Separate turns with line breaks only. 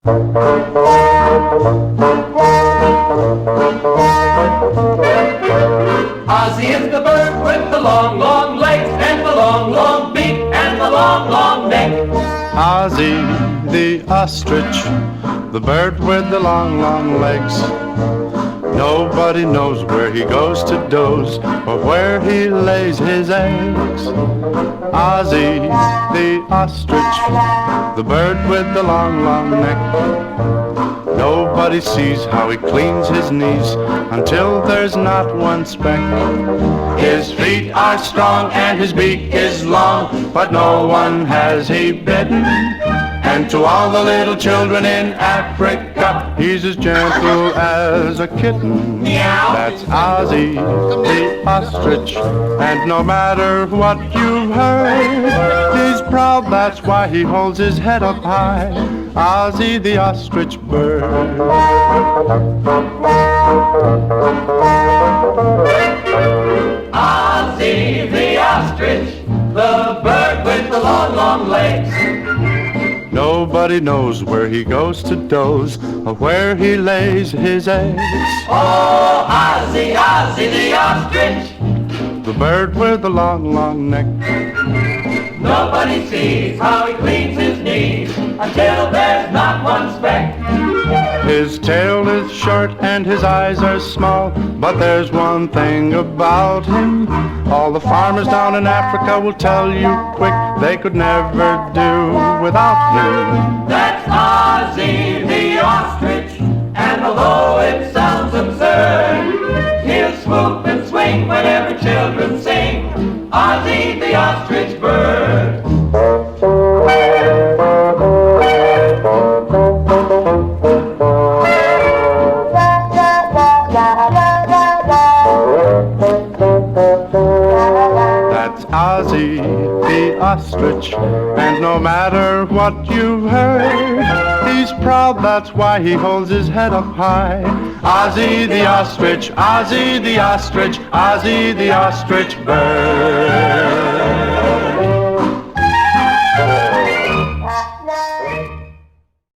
Ozzie is the bird with the long, long legs and the long, long beak and the long, long neck.
Ozzie the ostrich, the bird with the long, long legs. Nobody knows where he goes to doze or where he lays his eggs. Ozzie the ostrich, the bird with the long, long neck. Nobody sees how he cleans his knees until there's not one speck. His feet are strong and his beak is long, but no one has he bitten. And to all the little children in Africa, he's as gentle as a kitten.
Meow.
That's Ozzie the ostrich, and no matter what you've heard, he's proud, that's why he holds his head up high. Ozzie the ostrich bird.
Ozzie the ostrich, the bird with the long, long legs.
Nobody knows where he goes to doze or where he lays his eggs.
Oh, Ozzie, Ozzie the ostrich,
The bird with the long, long neck.
nobody sees how he cleans his knees until there's not one speck.
His tail is short and his eyes are small, but there's one thing about him all the farmers down in Africa will tell you quick they could never do without him.
That's Ozzie the ostrich, and although it sounds absurd, he'll swoop and swing whenever children sing, Ozzie the ostrich bird.
That's Ozzie the ostrich, and no matter what you've heard, he's proud, that's why he holds his head up high. Ozzie the ostrich, Ozzie the ostrich, Ozzie the ostrich bird.